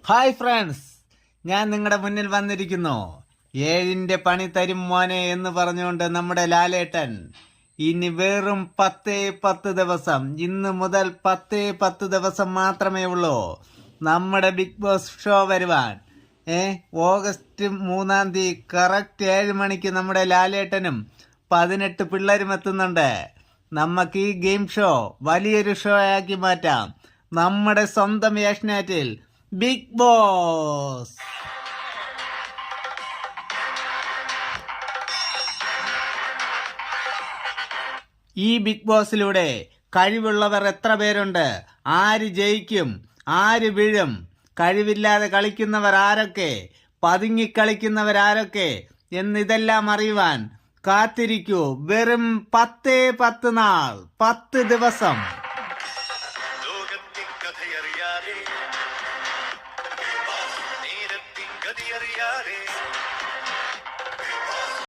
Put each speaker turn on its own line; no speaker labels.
Hi friends, ഞാൻ നിങ്ങളുടെ മുന്നിൽ വന്നിരിക്കുന്നു. 7ന്റെ പണി തരും മോനെ എന്ന് പറഞ്ഞുകൊണ്ട് നമ്മുടെ ലാലേട്ടൻ ഇനി വെറും 10 ദിവസം, ഇന്ന് മുതൽ 10 ദിവസം മാത്രമേ ഉള്ളൂ നമ്മുടെ ബിഗ് ബോസ് ഷോ വരുവാൻ. ഓഗസ്റ്റ് 3-ാം തീയതി കറക്റ്റ് 7 മണിക്ക് നമ്മുടെ ലാലേട്ടനും 18 പിള്ളേരും എത്തുന്നുണ്ട്. നമുക്ക് ഈ ഗെയിം ഷോ വലിയൊരു ഷോ ആക്കി മാറ്റാം. നമ്മുടെ സ്വന്തം ഏഷ്യാനെറ്റിൽ ബിഗ് ബോസ്. ഈ ബിഗ് ബോസിലൂടെ കഴിവുള്ളവർ എത്ര പേരുണ്ട്, ആര് ജയിക്കും, ആര് വീഴും, കഴിവില്ലാതെ കളിക്കുന്നവർ ആരൊക്കെ, പതുങ്ങിക്കളിക്കുന്നവരാരൊക്കെ എന്നിതെല്ലാം അറിയുവാൻ കാത്തിരിക്കൂ. വെറും 10 നാൾ, 10 ദിവസം.